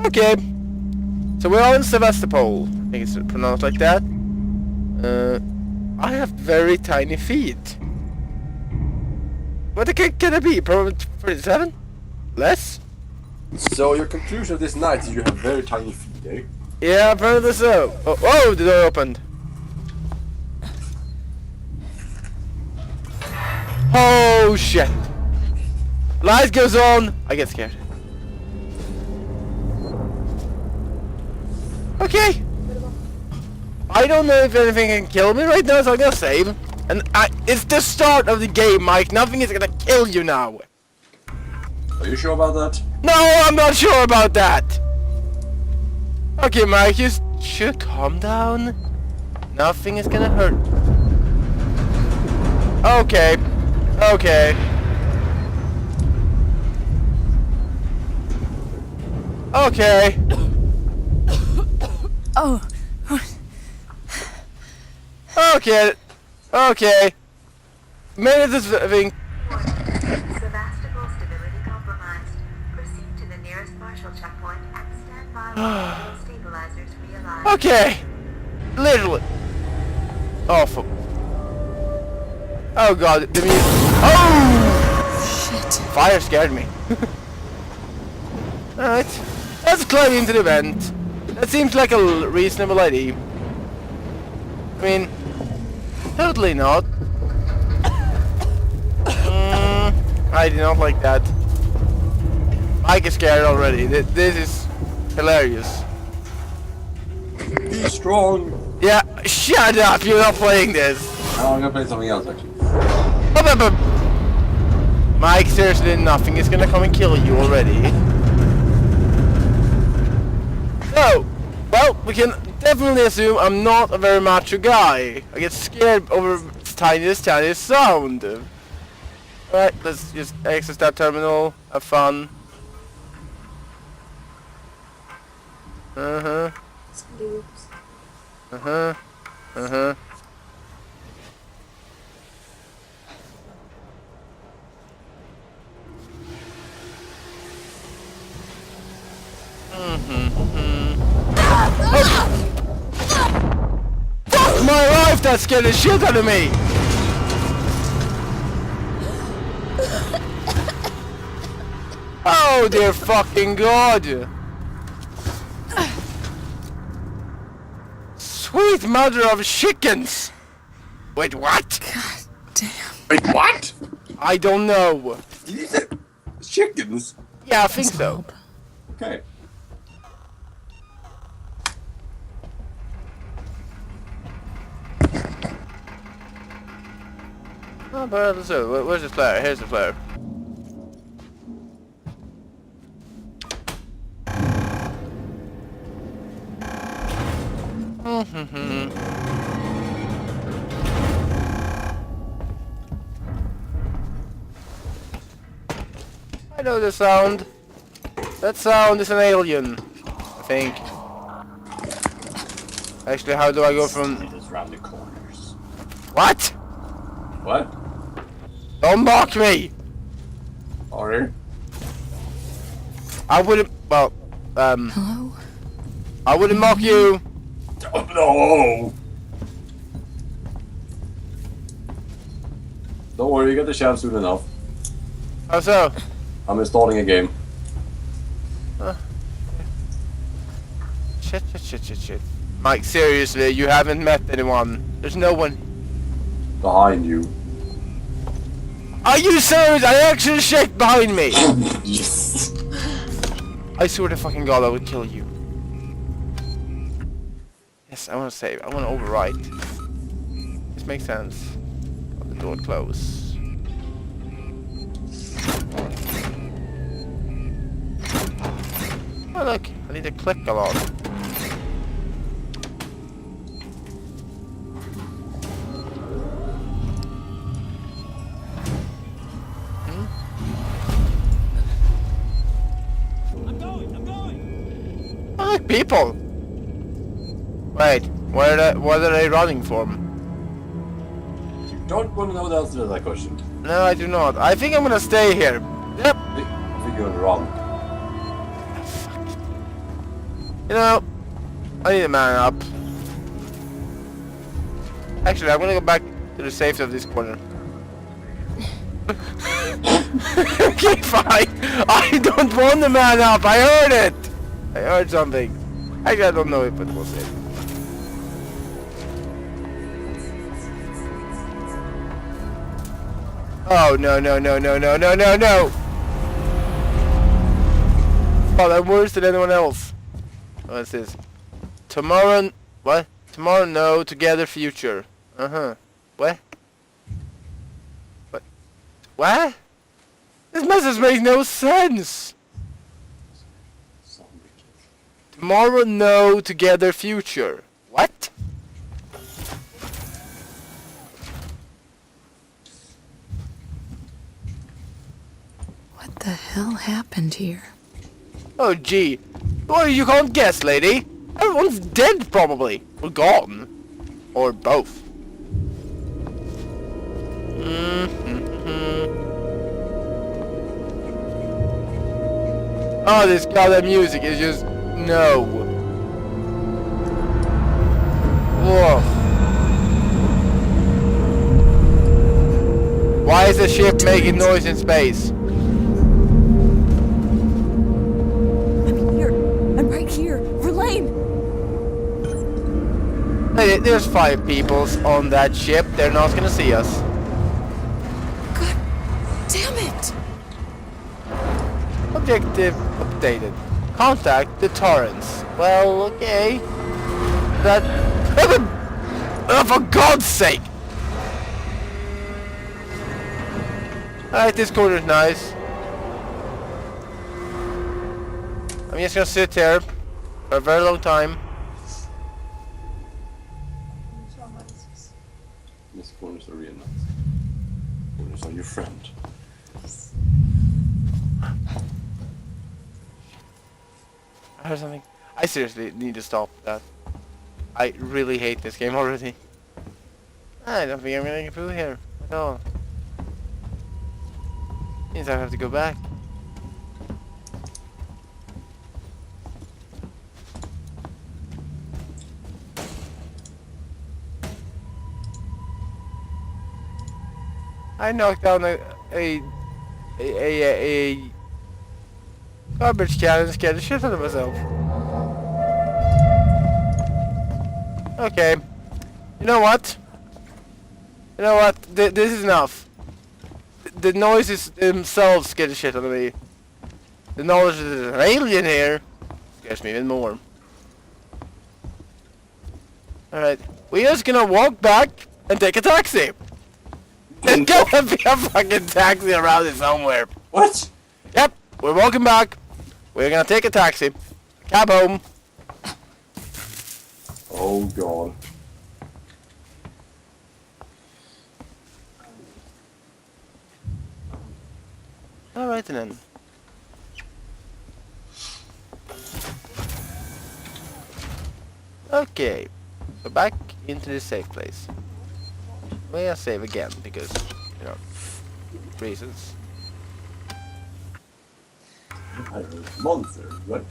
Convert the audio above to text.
Okay. So we're all in Sevastopol. I think it's pronounced like that. I have very tiny feet. What can it be? Probably 37? Less? So your conclusion of this night is you have very tiny feet, eh? Yeah, apparently so. Oh, oh, the door opened. Oh shit. Light goes on. I get scared. Okay. I don't know if anything can kill me right now, so I'm gonna save. And it's the start of the game, Mike. Nothing is gonna kill you now. Are you sure about that? No, I'm not sure about that. Okay, Mike, you should calm down. Nothing is gonna hurt. Okay. Okay. Okay. Oh. Okay. Okay. Maybe this thing. Sevastopol stability compromised. Proceed to the nearest marshal checkpoint and stand by while stabilizers realign. Okay. Literally. Awful. Oh god, the music. Oh! Shit. Fire scared me. Alright. Let's climb into the vent. That seems like a reasonable idea. I mean, totally not. I do not like that. I get scared already. This is hilarious. Be strong! Yeah, shut up! You're not playing this. Oh, I'm gonna play something else actually. Mike, seriously, nothing is gonna come and kill you already. So, well, we can definitely assume I'm not a very macho guy. I get scared over tiniest sound. Alright, let's just access that terminal, have fun. Uh-huh. Uh-huh. Uh-huh. Fuck my life, that scared the shit out of me! Oh dear fucking god! Sweet mother of chickens! Wait, what? God damn. Wait, what? I don't know. Did you say chickens? Yeah, I think so. Okay. Oh, but so, where's the flare? Here's the flare. I know the sound. That sound is an alien, I think. Actually, how do I go from... It is round the corners. What? What? Don't mock me! Sorry. I wouldn't... Well, Hello? I wouldn't mock you. Oh, no! Don't worry, you get the chance soon enough. How so? I'm installing a game. Shit. Mike, seriously, you haven't met anyone. There's no one. Behind you. Are you serious? I actually checked behind me. Yes! I swear to fucking god I would kill you. Yes, I want to save. I want to overwrite. This makes sense. Let the door close. Oh look, I need to click a lot. Oh, look, people! Wait, what are they running from? You don't want to know the answer to that question. No, I do not. I think I'm gonna stay here. Yep. I think you're wrong. You know, I need a man up. Actually, I'm gonna go back to the safety of this corner. Okay, fine. I don't want the man up. I heard it. I heard something. Actually, I don't know it, but we'll see. Oh no no no no no no no no! Oh, I'm worse than anyone else. What's this? Tomorrow, what? Tomorrow, no. Together, future. What? What? What? This message makes no sense. Tomorrow, no. Together, future. What? What the hell happened here? Oh, gee. Well, you can't guess, lady. Everyone's dead, probably. Or gone. Or both. Oh, this goddamn music is just... No. Whoa. Why is the ship making noise in space? I'm right here. Verlaine! Hey, there's 5 peoples on that ship. They're not gonna see us. God damn it! Objective updated. Contact the Torrens. Well, okay. That... Oh, for God's sake! Alright, this corner's nice. I'm just gonna sit here for a very long time. This corners are real nice. Corners are your friend. I heard something. I seriously need to stop that. I really hate this game already. I don't think I'm gonna get through here at all. Means I have to go back. I knocked down a garbage can and scared the shit out of myself. Okay. You know what? You know what? This is enough. The noises themselves scare the shit out of me. The knowledge that there's an alien here scares me even more. Alright. We're just gonna walk back and take a taxi. There's gonna be a fucking taxi around it somewhere. What? Yep, we're walking back. We're gonna take a taxi. Cab home. Oh god. Alright then. Okay. Go back into the safe place. May I save again because, you know, reasons. Monster, right?